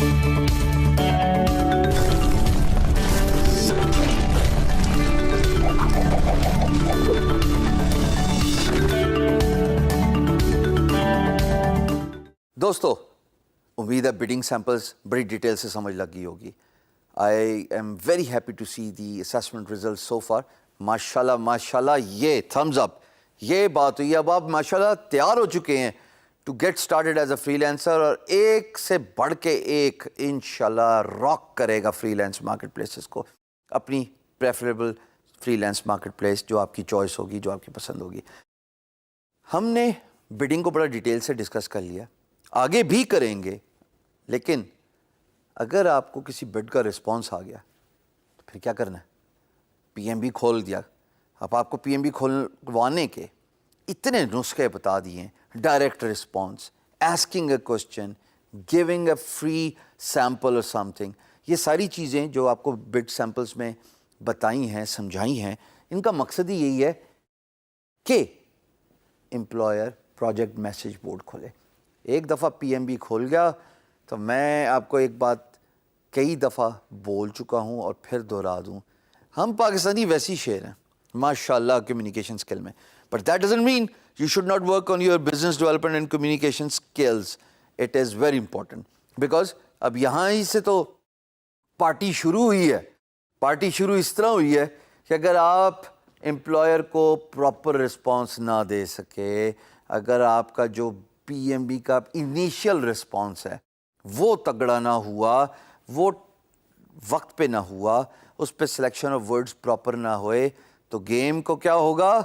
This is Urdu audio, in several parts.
دوستو امید ہے بڈنگ سیمپلز بڑی ڈیٹیل سے سمجھ لگ گئی ہوگی. I am very happy to see the assessment result so far. ماشاءاللہ ماشاءاللہ, یہ تھمز اپ, یہ بات ہوئی. اب آپ ماشاءاللہ تیار ہو چکے ہیں to get started as a freelancer, اور ایک سے بڑھ کے ایک انشاءاللہ راک کرے گا فری لینس مارکیٹ پلیسز کو. اپنی preferable freelance marketplace جو آپ کی چوائس ہوگی, جو آپ کی پسند ہوگی. ہم نے بڈنگ کو بڑا ڈیٹیل سے ڈسکس کر لیا, آگے بھی کریں گے, لیکن اگر آپ کو کسی بڈ کا رسپانس آ گیا تو پھر کیا کرنا ہے؟ پی ایم بی کھول دیا. اب آپ کو پی ایم بی کھولوانے کے اتنے نسخے بتا دیے ہیں: direct response, asking a question, giving a free sample اور سم تھنگ. یہ ساری چیزیں جو آپ کو بڈ سیمپلس میں بتائی ہیں, سمجھائی ہیں, ان کا مقصد ہی یہی ہے کہ امپلائر پروجیکٹ میسج بورڈ کھولے. ایک دفعہ پی ایم بی کھول گیا تو میں آپ کو ایک بات کئی دفعہ بول چکا ہوں اور پھر دہرا دوں, ہم پاکستانی ویسی شعر ہیں ماشاءاللہ کمیونیکیشن اسکل میں, but that doesn't mean you should not work on your business development and communication skills. It is very important, because اب یہاں ہی سے تو پارٹی شروع ہوئی ہے. پارٹی شروع اس طرح ہوئی ہے کہ اگر آپ امپلائر کو پراپر رسپانس نہ دے سکے, اگر آپ کا جو پی ایم بی کا انیشیل رسپانس ہے وہ تگڑا نہ ہوا, وہ وقت پہ نہ ہوا, اس پہ سلیکشن آف ورڈز پراپر نہ ہوئے, تو گیم کو کیا ہوگا؟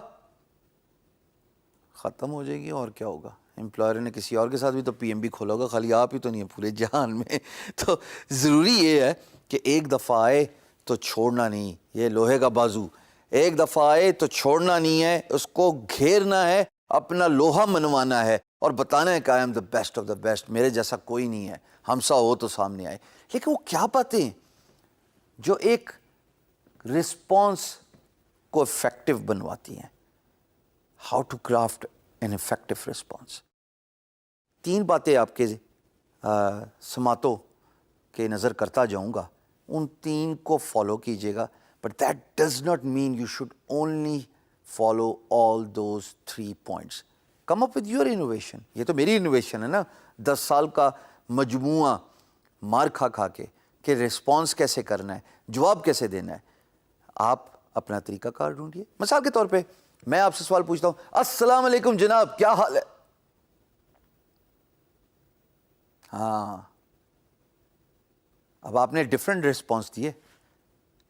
ختم ہو جائے گی. اور کیا ہوگا؟ امپلائر نے کسی اور کے ساتھ بھی تو پی ایم بی کھولا ہوگا, خالی آپ ہی تو نہیں ہے پورے جہان میں. تو ضروری یہ ہے کہ ایک دفعہ آئے تو چھوڑنا نہیں, یہ لوہے کا بازو, ایک دفعہ آئے تو چھوڑنا نہیں ہے, اس کو گھیرنا ہے, اپنا لوہا منوانا ہے اور بتانا ہے کہ I am the best of the best, میرے جیسا کوئی نہیں ہے, ہم سا ہو تو سامنے آئے. لیکن وہ کیا باتیں جو ایک رسپانس کو افیکٹو بنواتی ہیں؟ How to craft an effective response. 3 باتیں آپ کے سماعتوں کے نظر کرتا جاؤں گا, ان 3 کو فالو کیجیے گا, but that does not mean you should only follow all those 3 points. Come up with your innovation. یہ تو میری انوویشن ہے نا, 10 سال کا مجموعہ مار کھا کھا کے کہ رسپانس کیسے کرنا ہے, جواب کیسے دینا ہے. آپ اپنا طریقہ کار ڈھونڈیے. مثال کے طور پہ میں آپ سے سوال پوچھتا ہوں, السلام علیکم جناب, کیا حال ہے؟ ہاں, اب آپ نے ڈفرینٹ رسپانس دیے.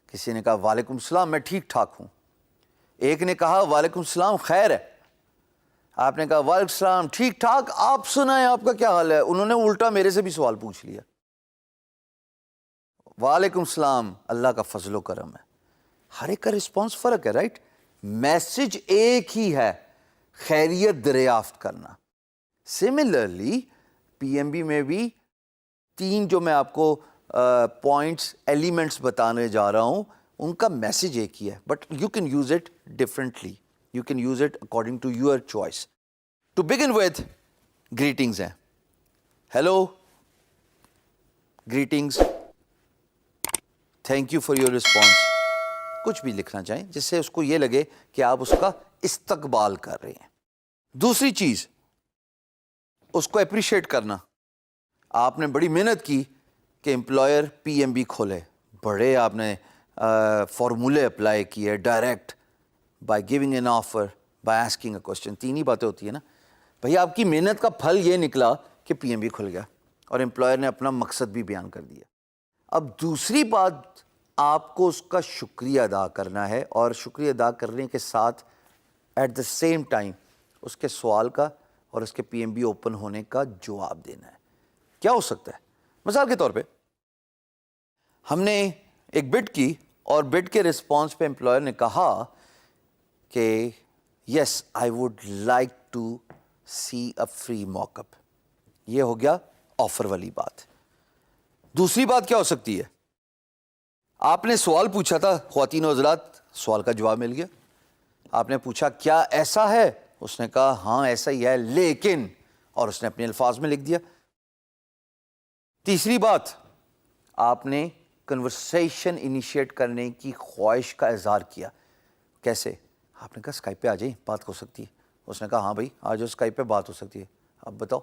کسی نے کہا وعلیکم السلام, میں ٹھیک ٹھاک ہوں. ایک نے کہا وعلیکم السلام, خیر ہے. آپ نے کہا وعلیکم السلام, ٹھیک ٹھاک, آپ سنائیں آپ کا کیا حال ہے. انہوں نے الٹا میرے سے بھی سوال پوچھ لیا. وعلیکم السلام, اللہ کا فضل و کرم ہے. ہر ایک کا رسپانس فرق ہے, رائٹ؟ میسج ایک ہی ہے, خیریت دریافت کرنا. سملرلی پی ایم بی میں بھی 3 جو میں آپ کو پوائنٹس ایلیمنٹس بتانے جا رہا ہوں, ان کا میسج ایک ہی ہے, but you can use it differently. You can use it according to your choice. To begin with, greetings ہیں. Hello, greetings, thank you for your response. کچھ بھی لکھنا چاہیں جس سے اس کو یہ لگے کہ آپ اس کا استقبال کر رہے ہیں. دوسری چیز, اس کو اپریشیٹ کرنا. آپ نے بڑی محنت کی کہ امپلائر پی ایم بی کھولے, بڑے آپ نے فارمولے اپلائی کیے, direct, by giving an offer, by asking a question. 3 ہی باتیں ہوتی ہیں نا بھئی. آپ کی محنت کا پھل یہ نکلا کہ پی ایم بی کھل گیا اور امپلائر نے اپنا مقصد بھی بیان کر دیا. اب دوسری بات, آپ کو اس کا شکریہ ادا کرنا ہے, اور شکریہ ادا کرنے کے ساتھ ایٹ دا سیم ٹائم اس کے سوال کا اور اس کے پی ایم بی اوپن ہونے کا جواب دینا ہے. کیا ہو سکتا ہے؟ مثال کے طور پہ ہم نے ایک بڈ کی, اور بڈ کے رسپانس پہ امپلائر نے کہا کہ yes I would like to see a free mock up. یہ ہو گیا آفر والی بات. دوسری بات کیا ہو سکتی ہے؟ آپ نے سوال پوچھا تھا, خواتین و حضرات, سوال کا جواب مل گیا. آپ نے پوچھا کیا ایسا ہے, اس نے کہا ہاں ایسا ہی ہے لیکن, اور اس نے اپنے الفاظ میں لکھ دیا. تیسری بات, آپ نے کنورسیشن انیشیٹ کرنے کی خواہش کا اظہار کیا. کیسے؟ آپ نے کہا اسکائپ پہ آ جائیں, بات ہو سکتی ہے. اس نے کہا ہاں بھائی آ جاؤ, اسکائپ پہ بات ہو سکتی ہے. اب بتاؤ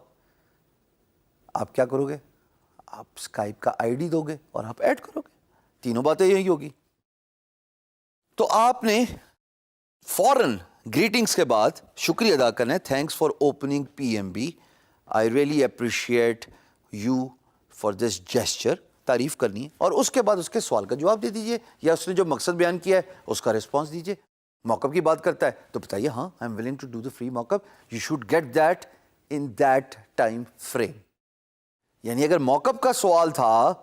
آپ کیا کرو گے؟ آپ اسکائپ کا آئی ڈی دو گے اور آپ ایڈ کرو گے. تینوں باتیں یہی ہوگی. تو آپ نے فوراً گریٹنگس کے بعد شکریہ ادا کرنا ہے. Thanks for opening P M B, I really appreciate you for this gesture, تعریف کرنی ہے. اور اس کے بعد اس کے سوال کا جواب دے دیجئے, یا اس نے جو مقصد بیان کیا ہے اس کا رسپانس دیجئے. موک اپ کی بات کرتا ہے تو بتائیے ہاں I am willing to do the free mock up, you should get that in that time frame. یعنی اگر موک اپ کا سوال تھا,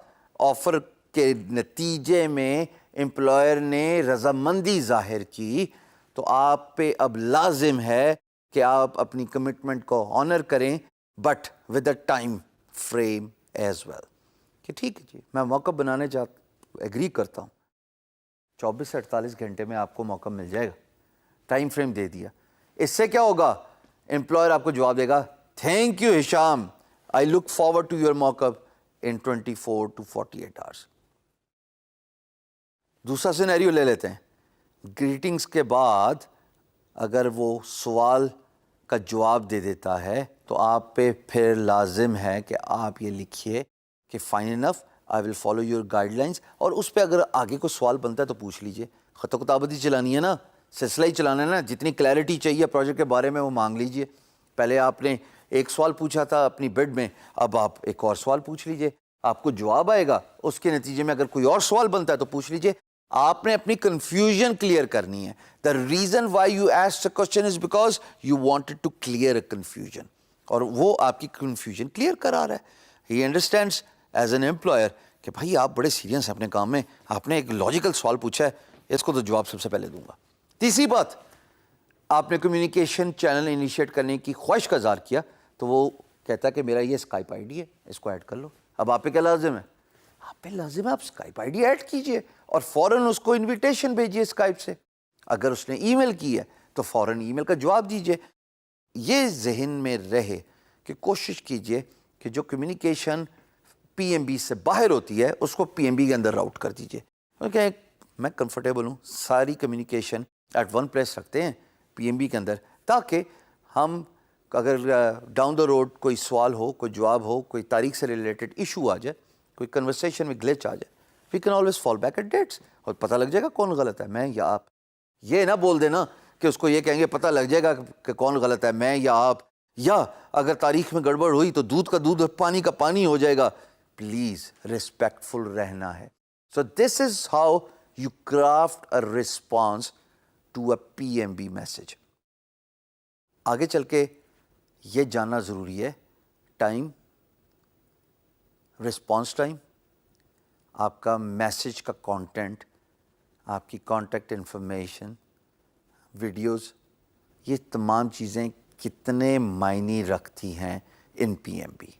آفر کے نتیجے میں امپلائر نے رضامندی ظاہر کی, تو آپ پہ اب لازم ہے کہ آپ اپنی کمٹمنٹ کو آنر کریں, but with a time frame as well. کہ ٹھیک ہے جی میں موک اپ بنانے ایگری کرتا ہوں, 24 سے 48 گھنٹے میں آپ کو موقع مل جائے گا. ٹائم فریم دے دیا. اس سے کیا ہوگا؟ امپلائر آپ کو جواب دے گا thank you Hisham, I look forward to your mock up in 24 to 48 hours. دوسرا سینیریو لے لیتے ہیں. گریٹنگس کے بعد اگر وہ سوال کا جواب دے دیتا ہے تو آپ پہ پھر لازم ہے کہ آپ یہ لکھیے کہ fine enough, I will follow your guidelines. اور اس پہ اگر آگے کوئی سوال بنتا ہے تو پوچھ لیجئے. خط و کتابت ہی چلانی ہے نا, سلسلہ ہی چلانا ہے نا. جتنی کلیئرٹی چاہیے پروجیکٹ کے بارے میں وہ مانگ لیجئے. پہلے آپ نے ایک سوال پوچھا تھا اپنی بڈ میں, اب آپ ایک اور سوال پوچھ لیجئے. آپ کو جواب آئے گا, اس کے نتیجے میں اگر کوئی اور سوال بنتا ہے تو پوچھ لیجئے. آپ نے اپنی کنفیوژن کلیئر کرنی ہے. The reason why you asked a question is because you wanted to clear a confusion, اور وہ آپ کی کنفیوژن کلیئر کرا رہا ہے. He understands as an employer کہ بھائی آپ بڑے سیریس ہیں اپنے کام میں, آپ نے ایک لاجیکل سوال پوچھا ہے, اس کو تو جواب سب سے پہلے دوں گا. تیسری بات, آپ نے کمیونیکیشن چینل انیشیٹ کرنے کی خواہش کا اظہار کیا, تو وہ کہتا ہے کہ میرا یہ اسکائپ آئی ڈی ہے, اس کو ایڈ کر لو. اب آپ پہ کیا لازم ہے؟ آپ پہ لازم ہے آپ اسکائپ آئی ڈی ایڈ کیجئے اور فوراً اس کو انویٹیشن بھیجیے اسکائپ سے. اگر اس نے ای میل کی ہے تو فوراً ای میل کا جواب دیجئے. یہ ذہن میں رہے کہ کوشش کیجئے کہ جو کمیونیکیشن پی ایم بی سے باہر ہوتی ہے اس کو پی ایم بی کے اندر راؤٹ کر دیجئے. کیونکہ میں کمفرٹیبل ہوں ساری کمیونیکیشن ایٹ ون پلیس رکھتے ہیں پی ایم بی کے اندر, تاکہ ہم اگر ڈاؤن دا روڈ کوئی سوال ہو, کوئی جواب ہو, کوئی تاریخ سے ریلیٹڈ ایشو آ جائے, کوئی کنورسیشن میں گلچ آ جائے, we can always fall back at dates, اور پتہ لگ جائے گا کون غلط ہے, میں یا آپ. یہ نہ بول دینا کہ اس کو یہ کہیں گے پتہ لگ جائے گا کہ کون غلط ہے, میں یا آپ, یا اگر تاریخ میں گڑبڑ ہوئی تو دودھ کا دودھ اور پانی کا پانی ہو جائے گا. پلیز ریسپیکٹفل رہنا ہے. So this is how you craft a response to a P M B message. آگے چل کے یہ جاننا ضروری ہے ٹائم, رسپانس ٹائم, آپ کا میسج کا کانٹینٹ, آپ کی کانٹیکٹ انفارمیشن, ویڈیوز, یہ تمام چیزیں کتنے معنی رکھتی ہیں ان پی ایم بی.